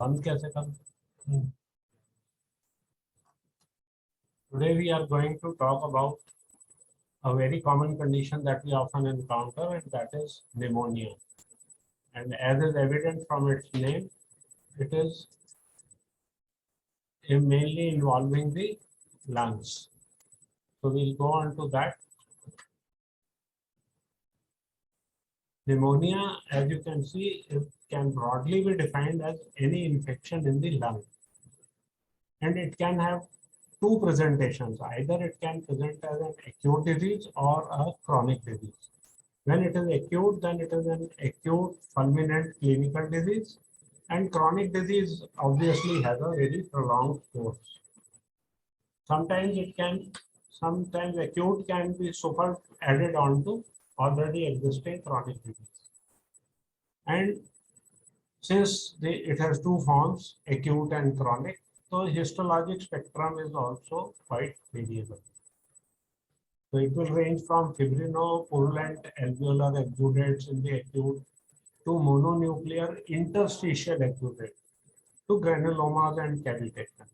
बंद कैसे कर Today we are going to talk about a very common condition that we often encounter, and that is pneumonia. And as is evident from its name, it is mainly involving the lungs. So we'll go on to that. Pneumonia, as you can see, it can broadly be defined as any infection in the lung. And it can have two presentations. Either it can present as an acute disease or a chronic disease. When it is acute, then it is an acute fulminant clinical disease, and chronic disease obviously has a very prolonged course. Sometimes acute can be super added on to already existing chronic disease. And since it has two forms, acute and chronic, so histologic spectrum is also quite variable. So it will range from fibrinopurulent alveolar exudates in the acute to mononuclear interstitial exudate to granulomas and cavitation.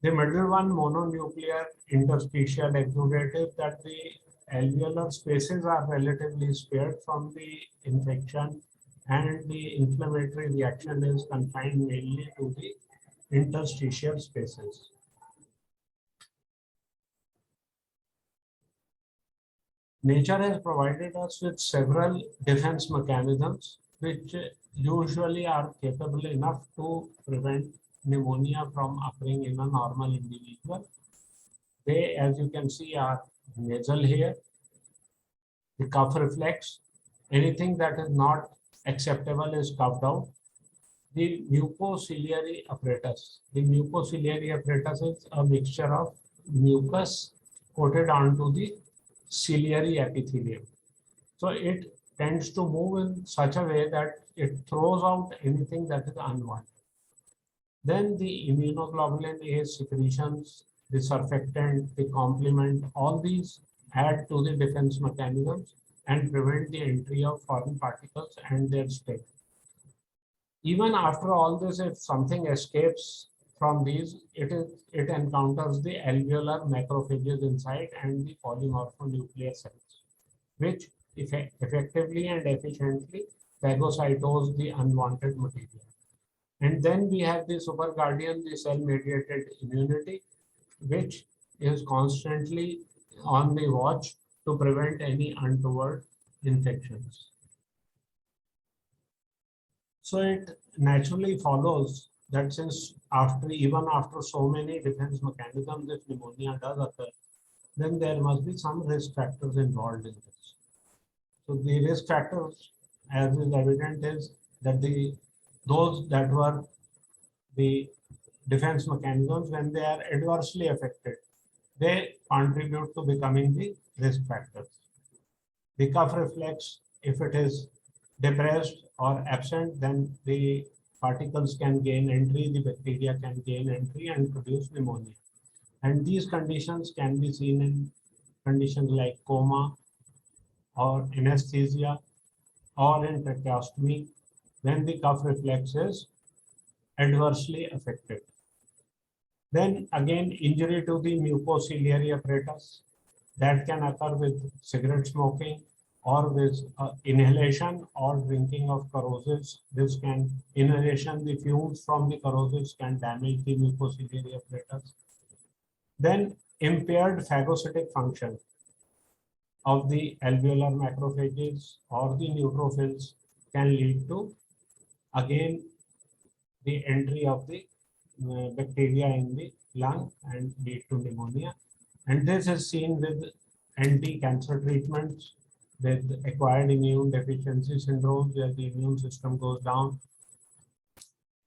The middle one, mononuclear interstitial exudate, is that the alveolar spaces are relatively spared from the infection and the inflammatory reaction is confined mainly to the interstitial spaces. Nature has provided us with several defense mechanisms which usually are capable enough to prevent pneumonia from occurring in a normal individual. They, as you can see, are nasal hair, the cough reflex, anything that is not acceptable is coughed out. The mucociliary apparatus. The mucociliary apparatus is a mixture of mucus coated onto the ciliary epithelium. So it tends to move in such a way that it throws out anything that is unwanted. Then the immunoglobulin A secretions, the surfactant, the complement, all these add to the defense mechanisms and prevent the entry of foreign particles and their stay. Even after all this, if something escapes from these, it encounters the alveolar macrophages inside and the polymorphonuclear cells, which effectively and efficiently phagocytose the unwanted material. And then we have the super guardian, the cell-mediated immunity, which is constantly on the watch to prevent any untoward infections. So it naturally follows that since even after so many defense mechanisms, if pneumonia does occur, then there must be some risk factors involved in this. So the risk factors, as is evident, is that those that were the defense mechanisms, when they are adversely affected, they contribute to becoming the risk factors. The cough reflex, if it is depressed or absent, then the particles can gain entry, the bacteria can gain entry and produce pneumonia. And these conditions can be seen in conditions like coma or anesthesia or in tracheostomy when the cough reflex is adversely affected. Then again, injury to the mucociliary apparatus that can occur with cigarette smoking or with inhalation or drinking of corrosives. Inhalation, the fumes from the corrosives can damage the mucociliary apparatus. Then impaired phagocytic function of the alveolar macrophages or the neutrophils can lead to, again, the entry of the bacteria in the lung and lead to pneumonia. And this is seen with anti-cancer treatments, with acquired immune deficiency syndromes where the immune system goes down.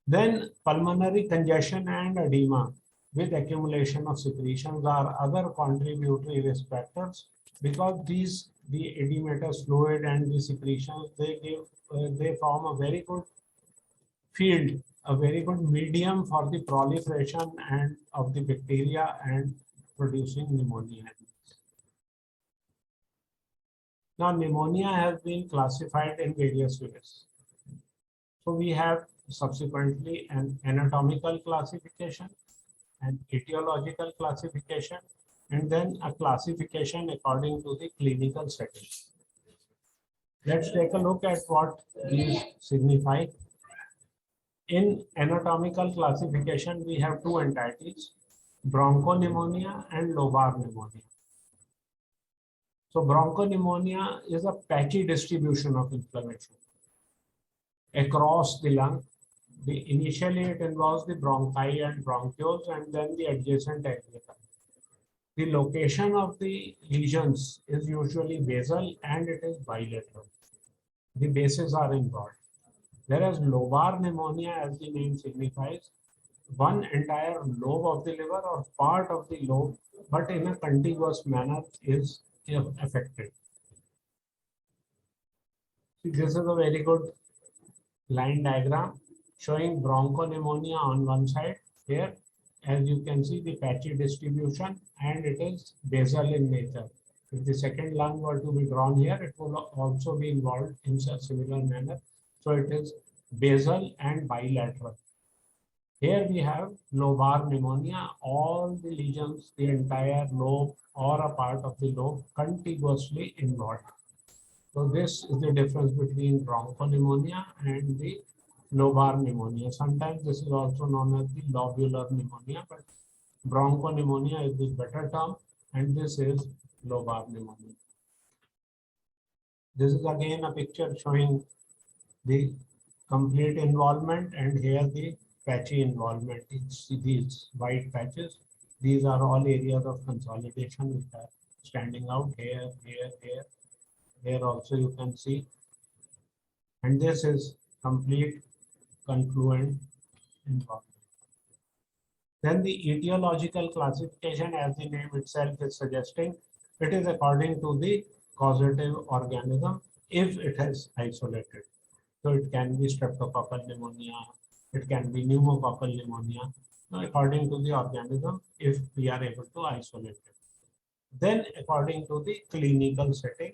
Then pulmonary congestion and edema with accumulation of secretions are other contributory risk factors, because the edematous fluid and the secretions, they form a very good field, a very good medium for the proliferation and of the bacteria and producing pneumonia. Now, pneumonia has been classified in various ways. So we have subsequently an anatomical classification, an etiological classification, and then a classification according to the clinical setting. Let's take a look at what these signify. In anatomical classification, we have two entities, bronchopneumonia and lobar pneumonia. So bronchopneumonia is a patchy distribution of inflammation across the lung. Initially, it involves the bronchi and bronchioles and then the adjacent alveoli. The location of the lesions is usually basal and it is bilateral. The bases are involved. Whereas lobar pneumonia, as the name signifies, one entire lobe of the liver or part of the lobe, but in a contiguous manner is affected. See, this is a very good line diagram showing bronchopneumonia on one side here. As you can see, the patchy distribution and it is basal in nature. If the second lung were to be drawn here, it will also be involved in a similar manner. So it is basal and bilateral. Here we have lobar pneumonia, all the lesions, the entire lobe or a part of the lobe contiguously involved. So this is the difference between bronchopneumonia and the lobar pneumonia. Sometimes this is also known as the lobular pneumonia, but bronchopneumonia is the better term, and this is lobar pneumonia. This is again a picture showing the complete involvement, and here the patchy involvement. It's these white patches. These are all areas of consolidation which are standing out here, here, here. Here also you can see. And this is complete confluent involvement. Then the etiological classification, as the name itself is suggesting, it is according to the causative organism if it has isolated. So it can be streptococcal pneumonia, it can be pneumococcal pneumonia, according to the organism if we are able to isolate it. Then according to the clinical setting,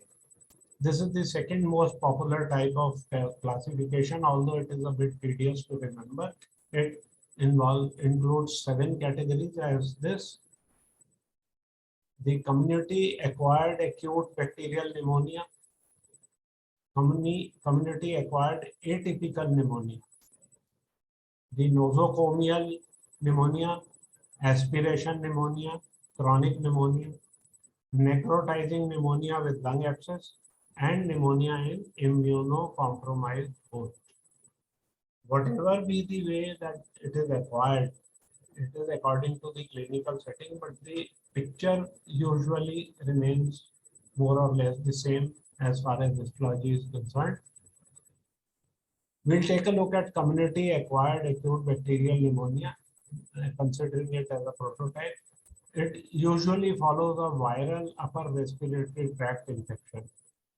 this is the second most popular type of classification, although it is a bit tedious to remember. It includes 7 categories as this. The community acquired acute bacterial pneumonia, community acquired atypical pneumonia, the nosocomial pneumonia, aspiration pneumonia, chronic pneumonia, necrotizing pneumonia with lung abscess, and pneumonia in immunocompromised host. Whatever be the way that it is acquired, it is according to the clinical setting, but the picture usually remains more or less the same as far as histology is concerned. We'll take a look at community acquired acute bacterial pneumonia, considering it as a prototype. It usually follows a viral upper respiratory tract infection.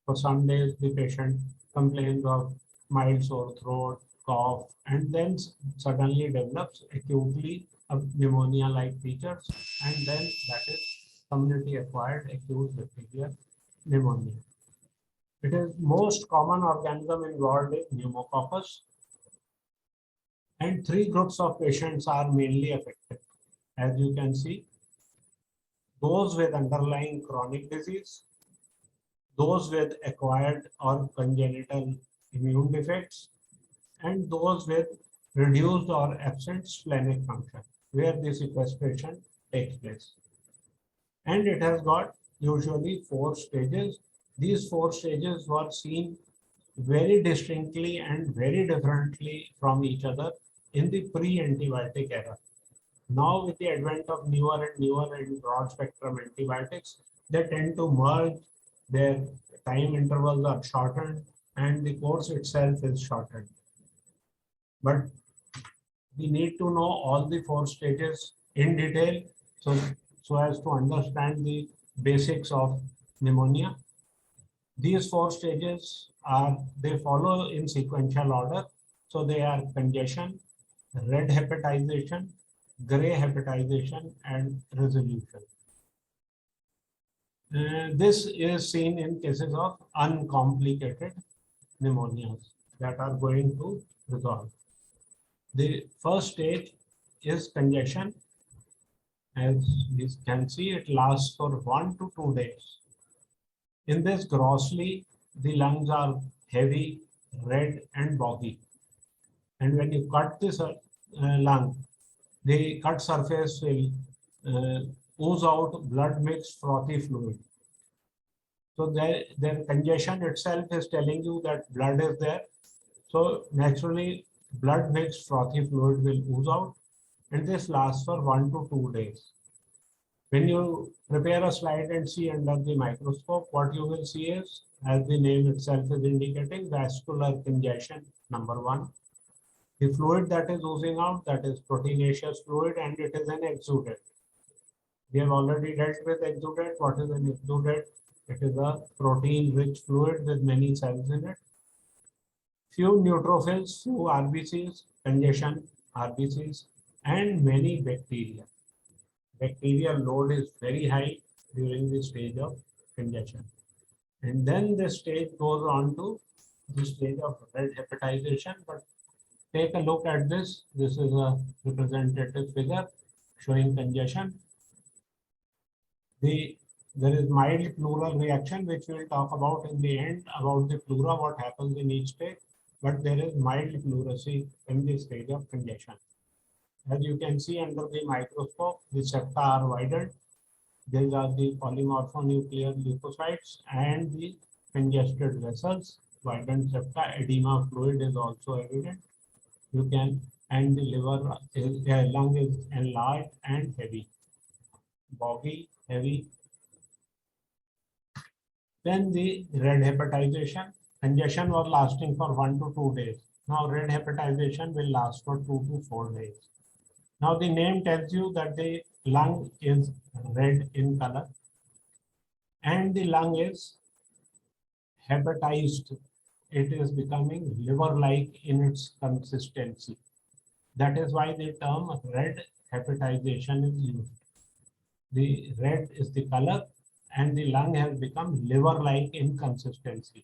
For some days, the patient complains of mild sore throat, cough, and then suddenly develops acutely pneumonia-like features, and then that is community-acquired acute bacterial pneumonia. It is most common organism involved in pneumococcus, and 3 groups of patients are mainly affected. As you can see, those with underlying chronic disease, those with acquired or congenital immune defects, and those with reduced or absent splenic function, where the sequestration takes place. And it has got usually 4 stages. These 4 stages were seen very distinctly and very differently from each other in the pre-antibiotic era. Now, with the advent of newer and broad spectrum antibiotics, they tend to merge, their time intervals are shortened, and the course itself is shortened. But we need to know all the 4 stages in detail so as to understand the basics of pneumonia. These 4 stages they follow in sequential order. So they are congestion, red hepatization, gray hepatization, and resolution. This is seen in cases of uncomplicated pneumonias that are going to resolve. The first stage is congestion. As you can see, it lasts for 1 to 2 days. In this grossly, the lungs are heavy, red, and boggy. And when you cut this lung, the cut surface will ooze out blood mixed frothy fluid. So their congestion itself is telling you that blood is there. So naturally, blood mixed frothy fluid will ooze out, and this lasts for 1 to 2 days. When you prepare a slide and see under the microscope, what you will see is, as the name itself is indicating, vascular congestion, number one. The fluid that is oozing out, that is proteinaceous fluid, and it is an exudate. We have already dealt with exudate. What is an exudate? It is a protein-rich fluid with many cells in it. Few neutrophils, few RBCs, congestion, RBCs, and many bacteria. Bacterial load is very high during the stage of congestion. And then the stage goes on to the stage of red hepatization. But take a look at this. This is a representative figure showing congestion. There is mild pleural reaction, which we'll talk about in the end, about the pleura, what happens in each stage. But there is mild pleurisy in the stage of congestion. As you can see under the microscope, the septa are widened. These are the polymorphonuclear leukocytes and the congested vessels. Widened septa, edema fluid is also evident. You can, and the liver, lung is enlarged and heavy, boggy, heavy. Then the red hepatization. Congestion was lasting for 1 to 2 days. Now red hepatization will last for 2 to 4 days. Now the name tells you that the lung is red in color and the lung is hepatized. It is becoming liver-like in its consistency. That is why the term red hepatization is used. The red is the color and the lung has become liver-like in consistency.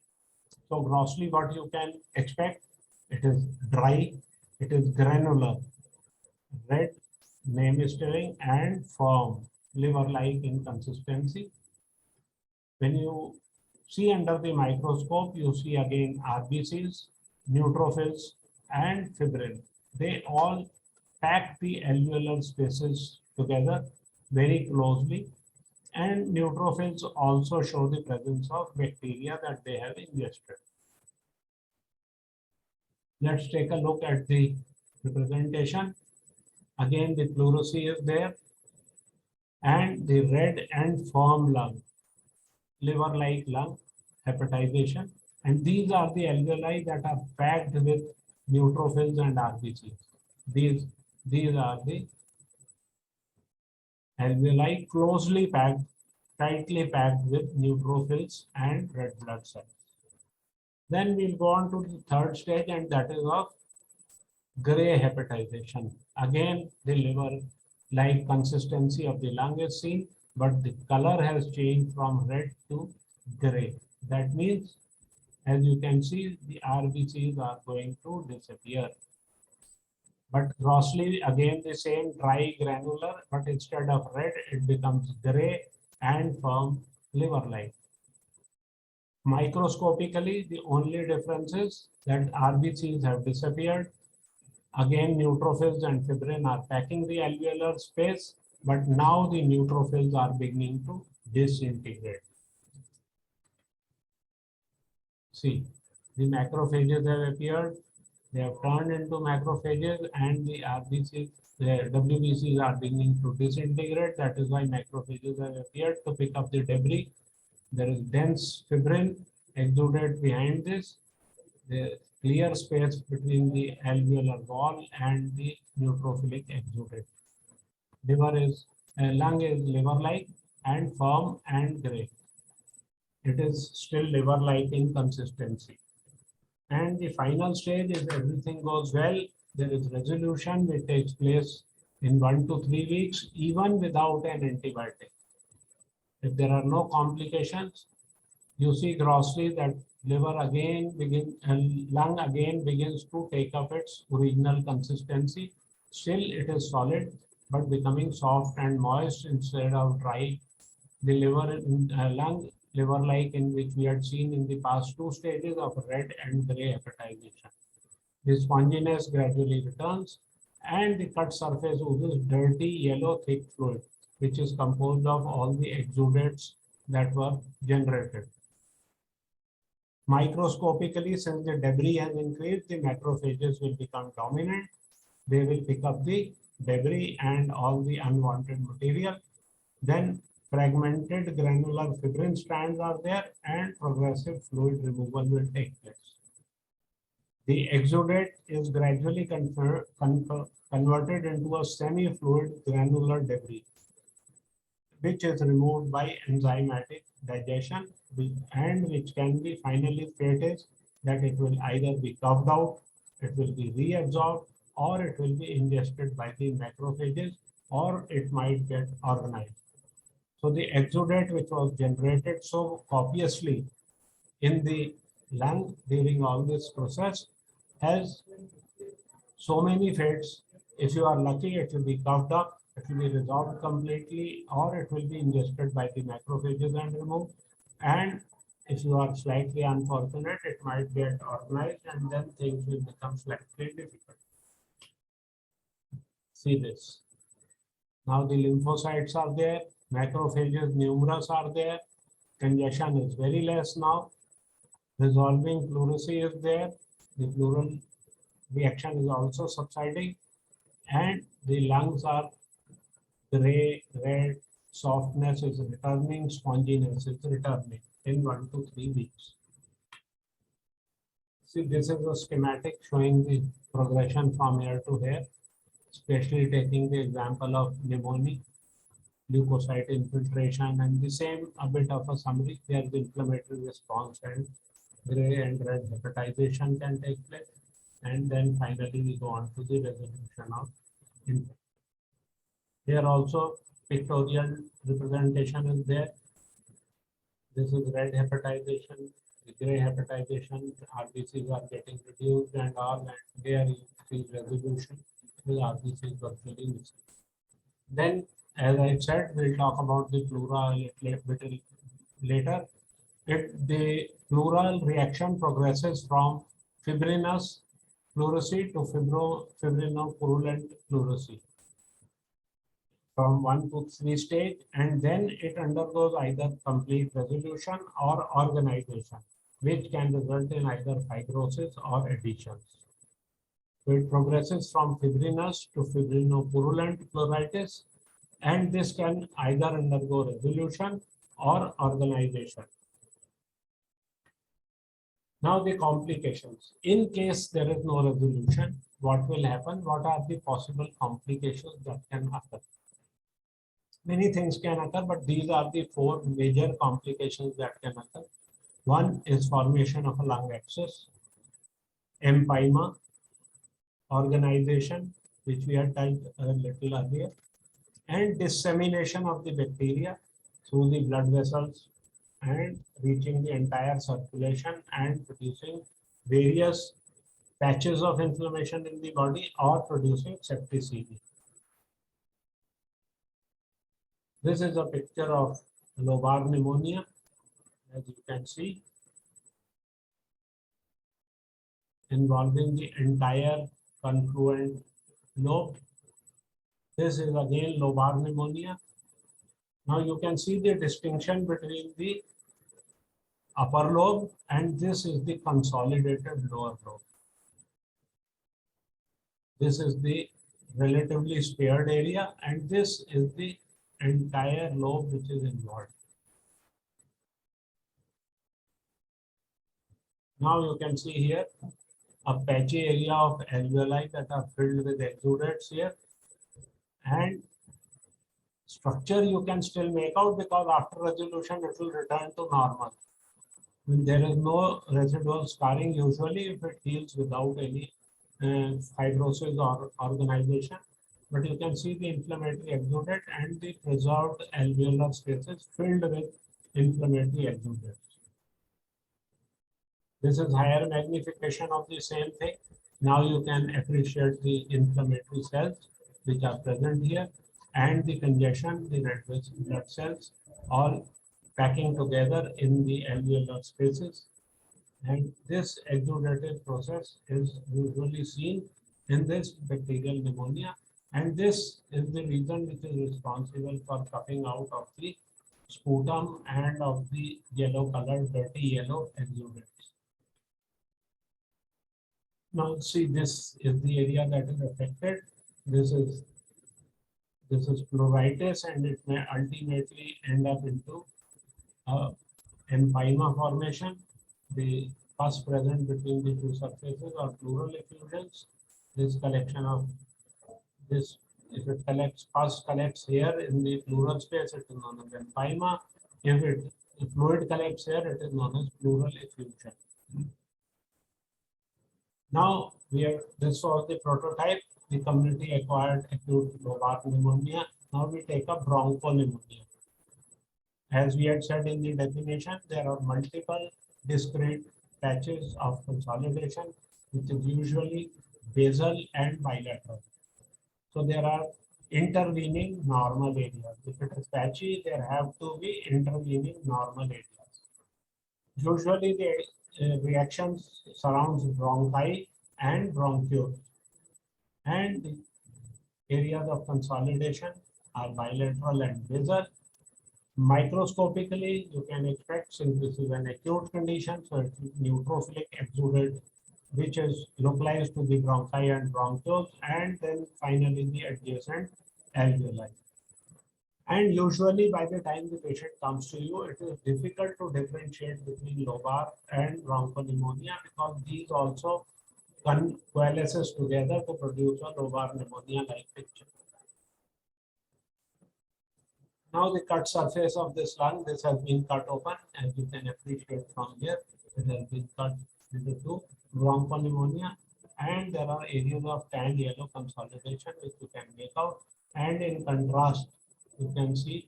So grossly what you can expect, it is dry, it is granular, red, name is telling, and firm, liver-like in consistency. When you see under the microscope, you see again RBCs, neutrophils, and fibrin. They all pack the alveolar spaces together very closely, and neutrophils also show the presence of bacteria that they have ingested. Let's take a look at the representation. Again, the pleurisy is there, and the red and firm lung, liver-like lung, hepatization. And these are the alveoli that are packed with neutrophils and RBCs. These are the alveoli closely packed, tightly packed with neutrophils and red blood cells. Then we'll go on to the third stage, and that is of gray hepatization. Again, the liver-like consistency of the lung is seen, but the color has changed from red to gray. That means, as you can see, the RBCs are going to disappear. But grossly, again, the same dry granular, but instead of red, it becomes gray and firm liver-like. Microscopically, the only difference is that RBCs have disappeared. Again, neutrophils and fibrin are packing the alveolar space, but now the neutrophils are beginning to disintegrate. See, the macrophages have appeared. They have turned into macrophages, and the RBCs, the WBCs are beginning to disintegrate. That is why macrophages have appeared to pick up the debris. There is dense fibrin exudate behind this. The clear space between the alveolar wall and the neutrophilic exudate. Lung is liver-like and firm and gray. It is still liver-like in consistency. And the final stage is everything goes well. There is resolution which takes place in 1 to 3 weeks, even without an antibiotic. If there are no complications, You see grossly that lung again begins to take up its original consistency. Still, it is solid, but becoming soft and moist instead of dry. The lung liver-like in which we had seen in the past two stages of red and gray hepatization. The sponginess gradually returns, and the cut surface oozes dirty yellow thick fluid, which is composed of all the exudates that were generated. Microscopically, since the debris has increased, the macrophages will become dominant. They will pick up the debris and all the unwanted material. Then fragmented granular fibrin strands are there, and progressive fluid removal will take place. The exudate is gradually converted into a semi-fluid granular debris, which is removed by enzymatic digestion, and which can be finally stated that it will either be coughed out, it will be reabsorbed, or it will be ingested by the macrophages, or it might get organized. So the exudate which was generated so copiously in the lung during all this process has so many fates. If you are lucky, it will be coughed up, it will be resolved completely, or it will be ingested by the macrophages and removed. And if you are slightly unfortunate, it might get organized, and then things will become slightly difficult. See this. Now the lymphocytes are there, macrophages numerous are there, congestion is very less now, resolving pleurisy is there, the pleural reaction is also subsiding, and the lungs are gray, red, softness is returning, sponginess is returning in 1 to 3 weeks. See, this is a schematic showing the progression from here to here, especially taking the example of pneumonia, leukocyte infiltration, and the same a bit of a summary where the inflammatory response and gray and red hepatization can take place. And then finally we go on to the resolution of infection. Here also pictorial representation is there. This is red hepatization, the gray hepatization, RBCs are getting reduced and all, and there you see resolution with RBCs virtually missing. Then, as I said, we'll talk about the pleura a little later. The pleural reaction progresses from fibrinous pleurisy to fibrinopurulent pleurisy from 1 to 3 stage, and then it undergoes either complete resolution or organization, which can result in either fibrosis or adhesions. So it progresses from fibrinous to fibrinopurulent pleuritis, and this can either undergo resolution or organization. Now the complications. In case there is no resolution, what will happen? What are the possible complications that can occur? Many things can occur, but these are the 4 major complications that can occur. One is formation of a lung abscess, empyema, organization, which we had touched a little earlier, and dissemination of the bacteria through the blood vessels and reaching the entire circulation and producing various patches of inflammation in the body or producing septicemia. This is a picture of lobar pneumonia, as you can see, involving the entire confluent lobe. This is again lobar pneumonia. Now you can see the distinction between the upper lobe, and this is the consolidated lower lobe. This is the relatively spared area, and this is the entire lobe which is involved. Now you can see here a patchy area of alveoli that are filled with exudates here, and structure you can still make out because after resolution it will return to normal. When there is no residual scarring, usually if it heals without any fibrosis or organization, but you can see the inflammatory exudate and the preserved alveolar spaces filled with inflammatory exudates. This is higher magnification of the same thing. Now you can appreciate the inflammatory cells which are present here and the congestion, the red blood cells, all packing together in the alveolar spaces. And this exudative process is usually seen in this bacterial pneumonia. And this is the reason which is responsible for coming out of the sputum and of the yellow colored dirty yellow exudates. Now see, this is the area that is affected. This is pleuritis, and it may ultimately end up into empyema formation. The pus present between the two surfaces or pleural effusions. This collection of this, if it collects, pus collects here in the pleural space, it is known as empyema. If fluid collects here, it is known as pleural effusion. Now, this was the prototype, the community acquired acute lobar pneumonia. Now we take up bronchopneumonia. As we had said in the definition, there are multiple discrete patches of consolidation, which is usually basal and bilateral. So there are intervening normal areas. If it is patchy, there have to be intervening normal areas. Usually the reactions surrounds bronchi and bronchioles. And the areas of consolidation are bilateral and basal. Microscopically, you can expect, since this is an acute condition, so it's neutrophilic exudate, which is localized to the bronchi and bronchioles, and then finally the adjacent alveoli. And usually by the time the patient comes to you, it is difficult to differentiate between lobar and bronchopneumonia because these also coalesces together to produce a lobar pneumonia-like picture. Now the cut surface of this lung, this has been cut open, as you can appreciate from here. It has been cut into two, bronchopneumonia, and there are areas of tan yellow consolidation which you can make out. And in contrast, you can see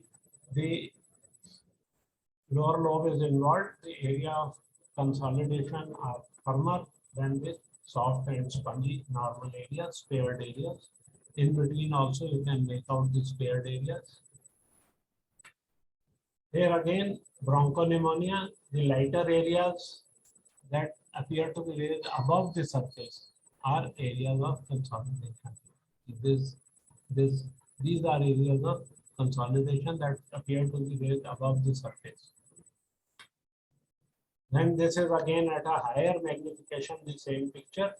the lower lobe is involved. The area of consolidation are firmer than the soft and spongy normal areas, spared areas. In between also you can make out the spared areas. Here again, bronchopneumonia, the lighter areas that appear to be raised above the surface are areas of consolidation. These are areas of consolidation that appear to be raised above the surface. Then this is again at a higher magnification, the same picture.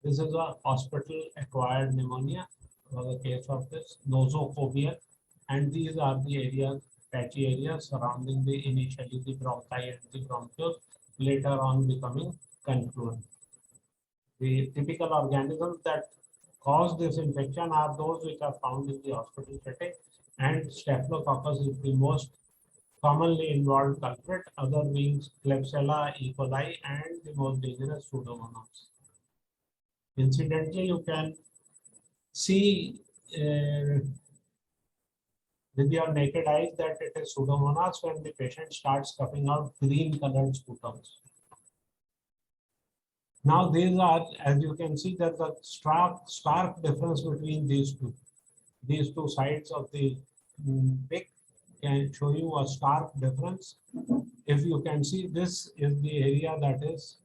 This is a hospital acquired pneumonia, was a case of this nosocomial, and these are the areas, patchy areas surrounding the initially the bronchi and the bronchioles, later on becoming confluent. The typical organisms that cause this infection are those which are found in the hospital setting, and Staphylococcus is the most commonly involved culprit, other being Klebsiella, E. coli, and the most dangerous Pseudomonas. Incidentally, you can see with your naked eyes that it is Pseudomonas when the patient starts coughing out green colored sputums. Now these are, as you can see, there's a stark difference between these two. These two sides of the pic can show you a stark difference. If you can see, this is the area that is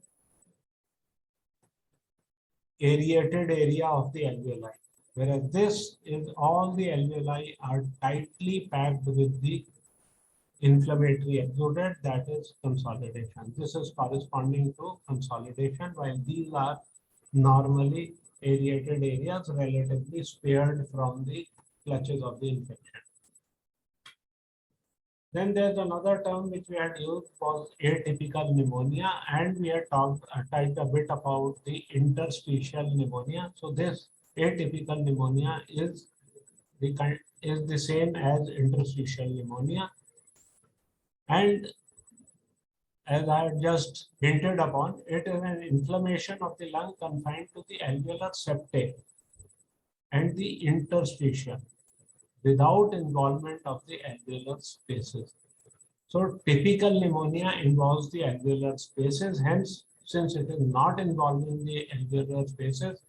aerated area of the alveoli, whereas this is all the alveoli are tightly packed with the inflammatory exudate, that is consolidation. This is corresponding to consolidation, while these are normally aerated areas relatively spared from the clutches of the infection. Then there's another term which we had used was atypical pneumonia, and we had talked a bit about the interstitial pneumonia. So this atypical pneumonia is the same as interstitial pneumonia, and as I had just hinted upon, it is an inflammation of the lung confined to the alveolar septae and the interstitium, without involvement of the alveolar spaces. So typical pneumonia involves the alveolar spaces. Hence, since it is not involving the alveolar spaces,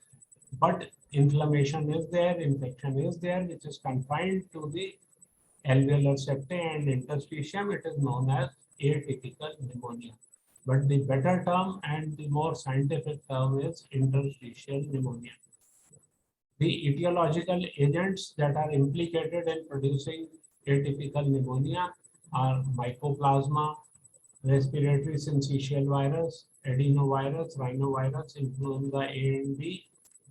but inflammation is there, infection is there, which is confined to the alveolar septae and interstitium, it is known as atypical pneumonia. But the better term and the more scientific term is interstitial pneumonia. The etiological agents that are implicated in producing atypical pneumonia are mycoplasma, respiratory syncytial virus, adenovirus, rhinovirus, influenza A and B,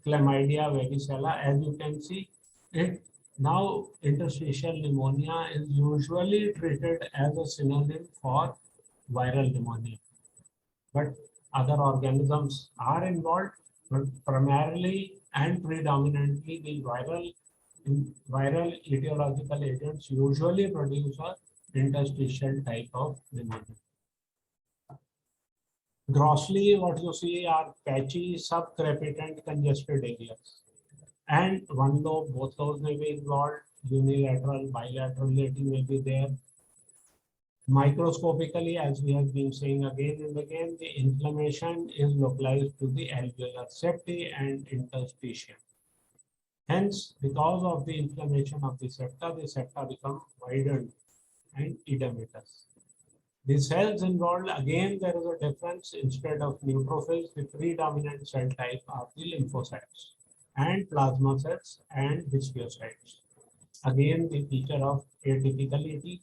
chlamydia, varicella. As you can see, it now interstitial pneumonia is usually treated as a synonym for viral pneumonia. But other organisms are involved, but primarily and predominantly the viral etiological agents usually produce a interstitial type of pneumonia. Grossly, what you see are patchy, subcrepitant, congested areas. And one lobe, both lobes may be involved, unilateral, bilaterality may be there. Microscopically, as we have been saying again and again, the inflammation is localized to the alveolar septae and interstitium. Hence, because of the inflammation of the septa become widened and edematous. The cells involved, again, there is a difference. Instead of neutrophils, the predominant cell type are the lymphocytes and plasma cells and histiocytes. Again, the feature of atypicality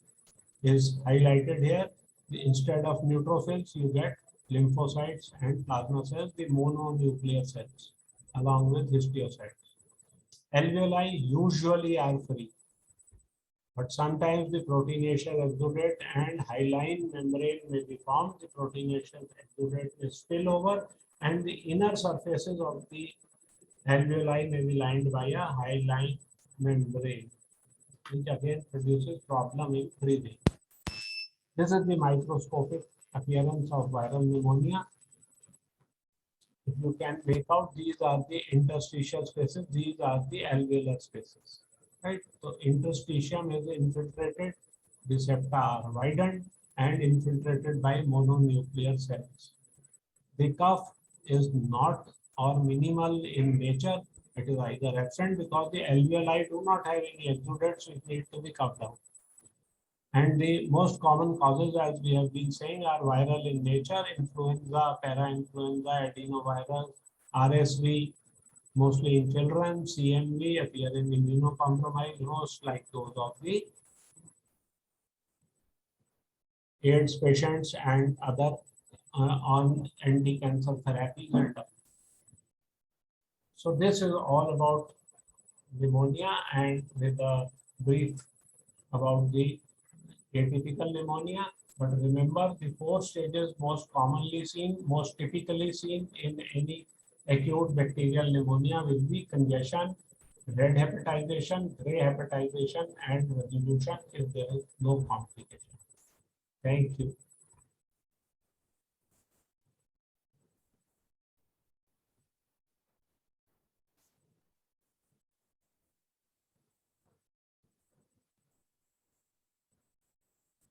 is highlighted here. Instead of neutrophils, you get lymphocytes and plasma cells, the mononuclear cells, along with histiocytes. Alveoli usually are free, but sometimes the proteinaceous exudate and hyaline membrane may be formed. The proteinaceous exudate may spill over, and the inner surfaces of the alveoli may be lined by a hyaline membrane, which again produces problem in breathing. This is the microscopic appearance of viral pneumonia. If you can make out, these are the interstitial spaces, these are the alveolar spaces. Right? So interstitium is infiltrated, the septa are widened and infiltrated by mononuclear cells. The cough is not or minimal in nature. It is either absent because the alveoli do not have any exudates which need to be coughed out. And the most common causes, as we have been saying, are viral in nature: influenza, parainfluenza, adenovirus, RSV, mostly in children, CMV appear in immunocompromised hosts like those of the AIDS patients and other on anti-cancer therapy. So this is all about pneumonia and with a brief about the atypical pneumonia. But remember, the four stages most commonly seen, most typically seen in any acute bacterial pneumonia will be congestion, red hepatization, gray hepatization, and resolution if there is no complication. Thank you.